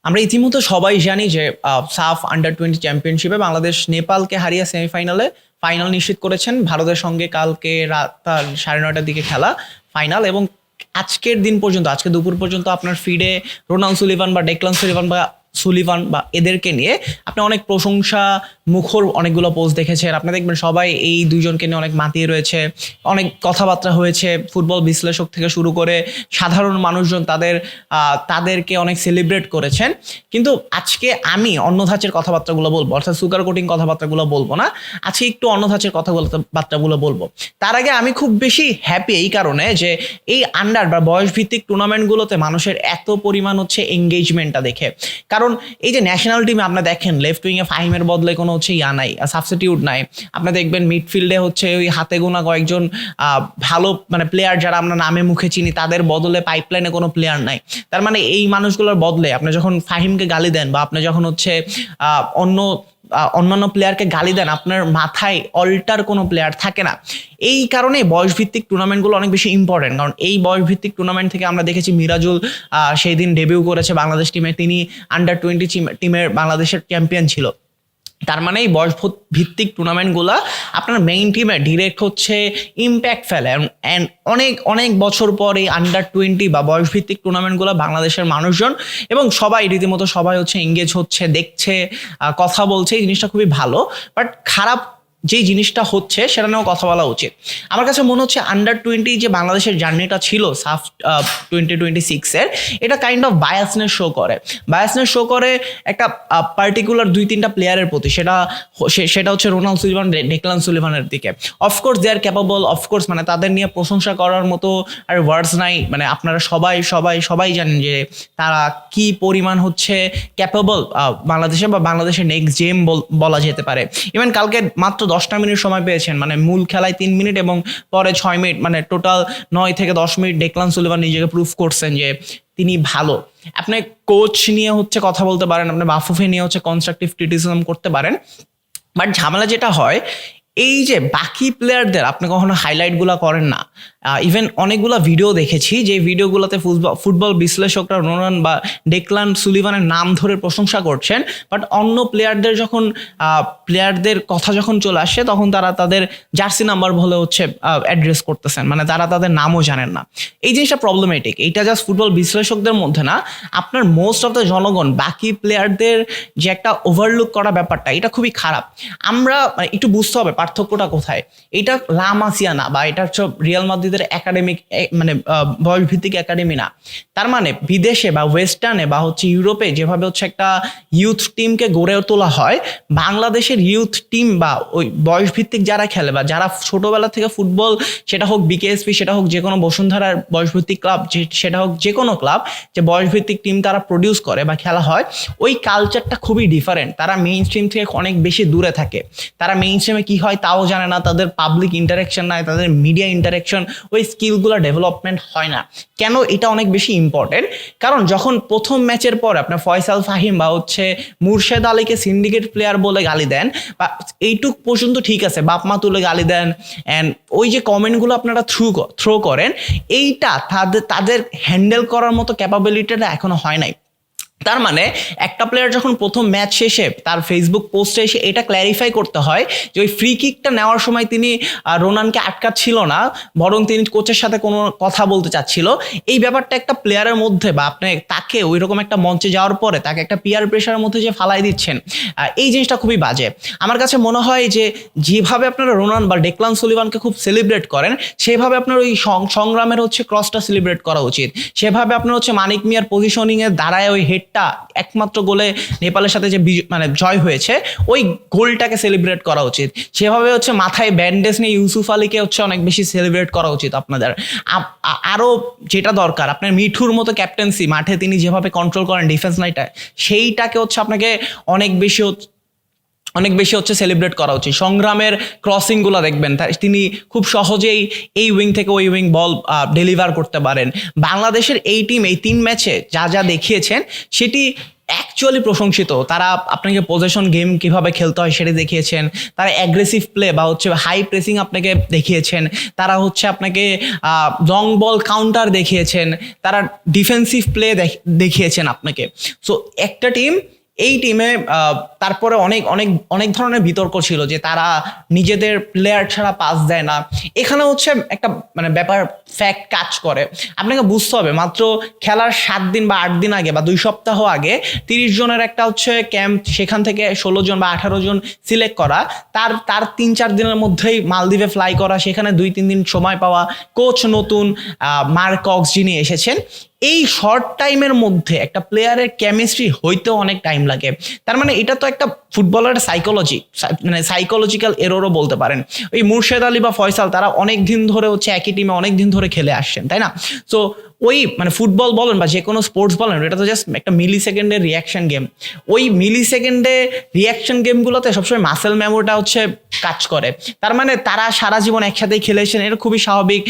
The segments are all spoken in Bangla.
আমরা ইতিমধ্যে সবাই জানি যে সাফ আন্ডার 20 চ্যাম্পিয়নশিপে বাংলাদেশ নেপালকে হারিয়ে সেমিফাইনালে ফাইনাল নিশ্চিত করেছেন। ভারতের সঙ্গে কালকে রাত 9:30টার দিকে খেলা ফাইনাল। এবং আজকের দিন পর্যন্ত, আজকে দুপুর পর্যন্ত আপনার ফিডে রোনাল্ড সুলিভান বা ডেকলান সুলিভান বা এদেরকে নিয়ে আপনি অনেক প্রশংসা মুখর অনেকগুলো পোস্ট দেখেছেন। আপনি দেখবেন সবাই এই দুইজনকে নিয়ে অনেক মাতিয়ে রয়েছে, অনেক কথাবার্তা হয়েছে। ফুটবল বিশ্লেষক থেকে শুরু করে সাধারণ মানুষজন তাদেরকে অনেক সেলিব্রেট করেছেন। কিন্তু আজকে আমি অন্য ধাঁচের কথাবার্তাগুলো বলবো, অর্থাৎ সুগার কোটিং কথাবার্তাগুলো বলবো না। আজকে একটু অন্য ধাঁচের বার্তাগুলো বলবো। তার আগে আমি খুব বেশি হ্যাপি এই কারণে যে এই আন্ডার বা বয়স ভিত্তিক টুর্নামেন্টগুলোতে মানুষের এত পরিমাণ হচ্ছে এঙ্গেজমেন্টটা দেখে। কারণ এই যে ন্যাশনাল টিমে আপনার দেখেন লেফট উইংয়ে ফাহিমের বদলে কোনো হচ্ছে নাই, সাবস্টিটিউট নাই। আপনি দেখবেন মিডফিল্ডে হচ্ছে ওই হাতে গোনা কয়েকজন ভালো মানে প্লেয়ার যারা আমরা নামে মুখে চিনি, তাদের বদলে পাইপলাইনে কোনো প্লেয়ার নাই। তার মানে এই মানুষগুলোর বদলে আপনি যখন ফাহিমকে গালি দেন বা আপনি যখন হচ্ছে অন্যান্য প্লেয়ারকে গালি দেন, আপনার মাথায় অল্টার কোনো প্লেয়ার থাকে না। এই কারণে বয়সভিত্তিক টুর্নামেন্টগুলো অনেক বেশি ইম্পর্টেন্ট। কারণ এই বয়সভিত্তিক টুর্নামেন্ট থেকে আমরা দেখেছি মিরাজুল সেই দিন ডেবিউ করেছে বাংলাদেশ টিমে, তিনি আন্ডার 20 টিমের বাংলাদেশের চ্যাম্পিয়ন ছিল। তার মানে এই বয়স ভিত্তিক টুর্নামেন্টগুলো আপনার মেইন টিমে ডিরেক্ট হচ্ছে ইম্প্যাক্ট ফেলে। অ্যান্ড অনেক অনেক বছর পর এই আন্ডার 20 বা বয়স ভিত্তিক টুর্নামেন্টগুলো বাংলাদেশের মানুষজন এবং সবাই রীতিমতো সবাই হচ্ছে এঙ্গেজ হচ্ছে, দেখছে, কথা বলছে। এই জিনিসটা খুবই ভালো। বাট খারাপ যেই জিনিসটা হচ্ছে সেটা নিয়েও কথা বলা উচিত। আমার কাছে মনে হচ্ছে আন্ডার 20 যে বাংলাদেশের জার্নিটা ছিল সাফ 2026-এর, এটা কাইন্ড অফ বায়াসনেস শো করে একটা পার্টিকুলার 2-3টা প্লেয়ারের প্রতি। সেটা হচ্ছে রোনাল্ড সুলিভান, ডেকলান সুলিভানের দিকে। Of course they are capable, of course মানে তাদের নিয়ে প্রশংসা করার মতো আর ওয়ার্ডস নাই। মানে আপনারা সবাই জানেন যে তারা কি পরিমাণ হচ্ছে ক্যাপাবল বাংলাদেশের নেক্সট জেম বলা যেতে পারে। ইভেন কালকে মাত্র 10টা মিনিট সময় পেয়েছেন, মানে মূল খেলায় 3 মিনিট এবং পরে 6 মিনিট, মানে টোটাল 9 থেকে 10 মিনিট ডেকলান সুলিভান নিজেকে প্রুফ করছেন যে তিনি ভালো। আপনি কোচ নিয়ে হচ্ছে কথা বলতে পারেন, আপনি বাফুফে নিয়ে হচ্ছে কনস্ট্রাকটিভ ক্রিটিসিজম করতে পারেন। বাট ঝামেলা যেটা হয়, এই যে বাকি প্লেয়ারদের আপনি কখনো হাইলাইটগুলো করেন না। ইভেন অনেকগুলো ভিডিও দেখেছি যে ভিডিওগুলোতে ফুটবল বিশ্লেষকরা রোনান বা ডেকলান সুলিভানের নাম ধরে প্রশংসা করছেন, বাট অন্য প্লেয়ারদের কথা যখন চলে আসে তখন তারা তাদের জার্সি নাম্বার বলে হচ্ছে অ্যাড্রেস করতেছেন, মানে তারা তাদের নামও জানেন না। এই জিনিসটা প্রবলেমেটিক। এইটা জাস্ট ফুটবল বিশ্লেষকদের মধ্যে না, আপনার মোস্ট অফ দ্য জনগণ বাকি প্লেয়ারদের যে একটা ওভারলুক করা ব্যাপারটা, এটা খুবই খারাপ। আমরা একটু বুঝতে হবে পার্থক্যটা কোথায়। এটা লা মাসিয়া না, বা এটা হচ্ছে রিয়াল মাদ্রিদের একাডেমিক মানে বয়সভিত্তিক একাডেমি না। তার মানে বিদেশে বা ওয়েস্টার্নে বা হচ্ছে ইউরোপে যেভাবে হচ্ছে একটা ইউথ টিমকে গড়ে তোলা হয়, বাংলাদেশের ইউথ টিম বা ওই বয়সভিত্তিক যারা খেলে বা যারা ছোটবেলা থেকে ফুটবল, সেটা হোক বিকেএসপি, সেটা হোক যে কোনো বসুন্ধরার বয়সভিত্তিক ক্লাব, সেটা হোক যে কোনো ক্লাব, যে বয়সভিত্তিক টিম তারা প্রডিউস করে বা খেলা হয়, ওই কালচারটা খুবই ডিফারেন্ট। তারা মেইন স্ট্রিম থেকে অনেক বেশি দূরে থাকে। তারা মেইন স্ট্রিমে কি হয় তাও জানে না, তাদের পাবলিক ইন্টারাকশন নাই, তাদের মিডিয়া ইন্টারাকশন, ওই স্কিলগুলো ডেভেলপমেন্ট হয় না। কেন এটা অনেক বেশি ইম্পর্টেন্ট? কারণ যখন প্রথম ম্যাচের পর আপনার ফয়সাল ফাহিম বা হচ্ছে মুর্শেদ আলীকে সিন্ডিকেট প্লেয়ার বলে গালি দেন, বা এইটুক পর্যন্ত ঠিক আছে, বাপ মা তুলে গালি দেন, অ্যান্ড ওই যে কমেন্টগুলো আপনারা থ্রো করেন, এইটা তাদের হ্যান্ডেল করার মতো ক্যাপাবিলিটিটা এখনো হয় নাই। তার মানে একটা প্লেয়ার যখন প্রথম ম্যাচ শেষে তার ফেসবুক পোস্টে এসে এটা ক্ল্যারিফাই করতে হয় যে ওই ফ্রি কিকটা নেওয়ার সময় তিনি রোনানকে আটকাচ্ছিল না, বরং তিনি কোচের সাথে কোনো কথা বলতে চাচ্ছিল, এই ব্যাপারটা একটা প্লেয়ারের মধ্যে বা আপনি তাকে ওই রকম একটা মঞ্চে যাওয়ার পরে তাকে একটা পিয়ার প্রেশারের মধ্যে যে ফালাই দিচ্ছেন, এই জিনিসটা খুবই বাজে। আমার কাছে মনে হয় যে যেভাবে আপনারা রোনান বা ডেকলান সুলিভানকে খুব সেলিব্রেট করেন, সেভাবে আপনার ওই সংগ্রামের হচ্ছে ক্রসটা সেলিব্রেট করা উচিত। সেভাবে আপনার হচ্ছে মানিক মিয়ার পজিশনিংয়ে দাঁড়ায় ওই হেডটা একমাত্র গোলে নেপালের সাথে যে মানে জয় হয়েছে, ওই গোলটাকে সেলিব্রেট করা উচিত। সেভাবে হচ্ছে মাথায় ব্যান্ডেজ নিয়ে ইউসুফ আলীকে হচ্ছে অনেক বেশি সেলিব্রেট করা উচিত আপনাদের। আরও যেটা দরকার, আপনার মিঠুর মতো ক্যাপ্টেন্সি, মাঠে তিনি যেভাবে কন্ট্রোল করেন ডিফেন্স লাইনটা, সেইটাকে হচ্ছে আপনাকে অনেক বেশি হচ্ছে সেলিব্রেট করা উচিত। সংগ্রামের ক্রসিংগুলো দেখবেন তিনি খুব সহজেই এই উইং থেকে ওই উইং বল ডেলিভার করতে পারেন। বাংলাদেশের এই টিম এই 3 ম্যাচে যা দেখিয়েছেন সেটি অ্যাকচুয়ালি প্রশংসিত। তারা আপনাকে পজেশন গেম কিভাবে খেলতে হয় সেটা দেখিয়েছেন, তারা অ্যাগ্রেসিভ প্লে বা হচ্ছে হাই প্রেসিং আপনাকে দেখিয়েছেন, তারা হচ্ছে আপনাকে লং বল কাউন্টার দেখিয়েছেন, তারা ডিফেন্সিভ প্লে দেখিয়েছেন আপনাকে। সো একটা টিম, এই টিমে তারপরে অনেক অনেক অনেক ধরনের বিতর্ক ছিল যে তারা নিজেদের প্লেয়ার ছাড়া পাস দেয় না। এখানে হচ্ছে একটা মানে ব্যাপার ফ্যাক্ট কাজ করে, আপনাকে বুঝতে হবে মাত্র খেলার 7 দিন বা 8 দিন আগে বা 2 সপ্তাহ আগে 30 জনের একটা হচ্ছে ক্যাম্প, সেখান থেকে 16 জন বা 18 জন সিলেক্ট করা, তার তার 3-4 দিনের মধ্যেই মালদ্বীপে ফ্লাই করা, সেখানে 2-3 দিন সময় পাওয়া, কোচ নতুন মার্ক কক্স যিনি এসেছেন, এই শর্ট টাইমের মধ্যে একটা প্লেয়ারের কেমিস্ট্রি হইতেও অনেক টাইম লাগে। তার মানে এটা তো একটা ফুটবলারের সাইকোলজি, মানে সাইকোলজিক্যাল এররও বলতে পারেন। ওই মুর্শেদ আলী বা ফয়সাল তারা অনেক দিন ধরে হচ্ছে একই টিমে অনেক দিন ধরে খেলে আসছেন, তাই না? সো ওই মানে ফুটবল বলেন বা যে কোনো স্পোর্টস বলেন, এটা তো জাস্ট একটা মিলি সেকেন্ডের রিয়াকশন গেম। ওই মিলি সেকেন্ডে রিয়াকশন গেমগুলোতে সবসময় মাসেল মেমোরিটা হচ্ছে কাজ করে। তার মানে তারা সারা জীবন একসাথেই খেলেছেন, এটা খুবই স্বাভাবিক।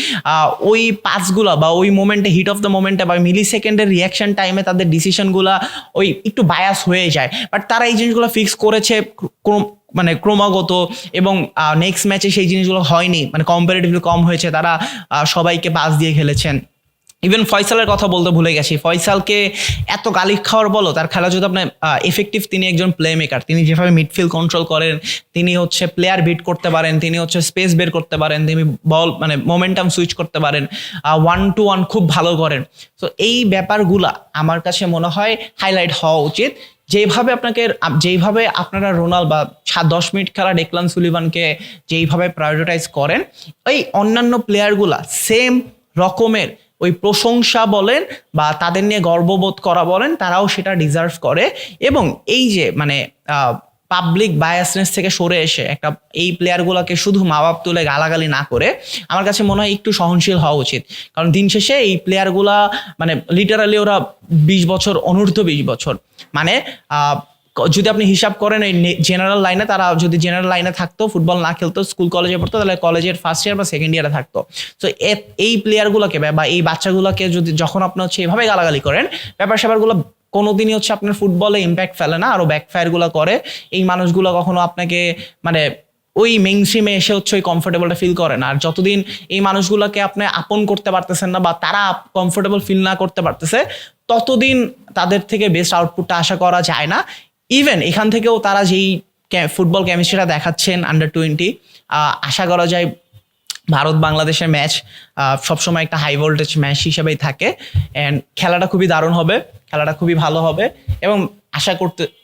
ওই পাসগুলো বা ওই মোমেন্টে, হিট অফ দ্য মোমেন্টে বা মিলি সেকেন্ডের রিয়াকশন টাইমে তাদের ডিসিশনগুলো ওই একটু বায়াস হয়ে যায়, বাট তারা এই জিনিসগুলো ফিক্স করেছে মানে ক্রমাগত, এবং নেক্সট ম্যাচে সেই জিনিসগুলো হয়নি, মানে কম্পারেটিভলি কম হয়েছে, তারা সবাইকে পাস দিয়ে খেলেছেন। ইভেন ফয়সালের কথা বলতে ভুলে গেছি, ফয়সালকে এত গালি খাওয়ার বলো, তার খেলা যদি আপনার এফেক্টিভ, তিনি একজন প্লে মেকার, তিনি যেভাবে মিডফিল্ড কন্ট্রোল করেন, তিনি হচ্ছে প্লেয়ার বিট করতে পারেন, তিনি হচ্ছে স্পেস বের করতে পারেন, তিনি বল মানে মোমেন্টাম সুইচ করতে পারেন, 1-to-1 খুব ভালো করেন। তো এই ব্যাপারগুলা আমার কাছে মনে হয় হাইলাইট হওয়া উচিত। যেইভাবে আপনারা রোনাল্ড বা 10 মিনিট খেলা ডেকলান সুলিভানকে যেইভাবে প্রায়োরিটাইজ করেন, ওই অন্যান্য প্লেয়ারগুলা সেম রকমের ওই প্রশংসা বলেন বা তাদের নিয়ে গর্ববোধ করা বলেন, তারাও সেটা ডিজার্ভ করে। এবং এই যে মানে পাবলিক বায়াসনেস থেকে সরে এসে একটা এই প্লেয়ারগুলোকে শুধু মা বাপ তুলে গালাগালি না করে আমার কাছে মনে হয় একটু সহনশীল হওয়া উচিত। কারণ দিন শেষে এই প্লেয়ারগুলা মানে লিটারালি ওরা 20 বছর, অনূর্ধ্ব 20 বছর, মানে যদি আপনি হিসাব করেন এই জেনারেল লাইনে, তারা যদি জেনারেল লাইনে থাকতো, ফুটবল না খেলতো, স্কুল কলেজে পড়তো, তাহলে কলেজের ফার্স্ট ইয়ার বা সেকেন্ড ইয়ারে থাকতো। তো এই প্লেয়ারগুলোকে বা এই বাচ্চাগুলোকে যদি যখন আপনি হচ্ছে এভাবে গালাগালি করেন, ব্যাপার স্যাপারগুলো কোনোদিনই হচ্ছে আপনার ফুটবলে ইম্প্যাক্ট ফেলে না, আরো ব্যাকফায়ারগুলো করে। এই মানুষগুলো কখনো আপনাকে মানে ওই মেইনস্ট্রিমে এসে হচ্ছে ওই কমফোর্টেবলটা ফিল করে না। আর যতদিন এই মানুষগুলোকে আপনি আপন করতে পারতেছেন না বা তারা কমফোর্টেবল ফিল না করতে পারতেছে, ততদিন তাদের থেকে বেস্ট আউটপুটটা আশা করা যায় না। ইভেন এখান থেকেও তারা যেই ফুটবল কেমিস্ট্রিটা দেখাচ্ছেন আন্ডার-20, আশা করা যায় ভারত বাংলাদেশের ম্যাচ সবসময় একটা হাই ভোল্টেজ ম্যাচ হিসেবেই থাকে। অ্যান্ড খেলাটা খুবই দারুণ হবে, খেলাটা খুবই ভালো হবে, এবং আশা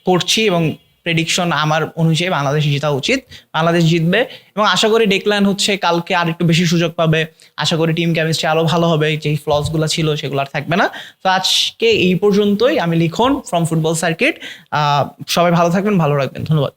করছি এবং প্রেডিকশন আমার অনুযায়ী বাংলাদেশ জেতা উচিত, বাংলাদেশ জিতবে। এবং আশা করি ডেকলান হচ্ছে কালকে আর একটু বেশি সুযোগ পাবে, আশা করি টিম কেমিস্ট্রি আরও ভালো হবে, যেই ফ্লসগুলো ছিল সেগুলো আর থাকবে না। তো আজকে এই পর্যন্তই। আমি লিখন ফ্রম ফুটবল সার্কিট। সবাই ভালো থাকবেন, ভালো রাখবেন, ধন্যবাদ।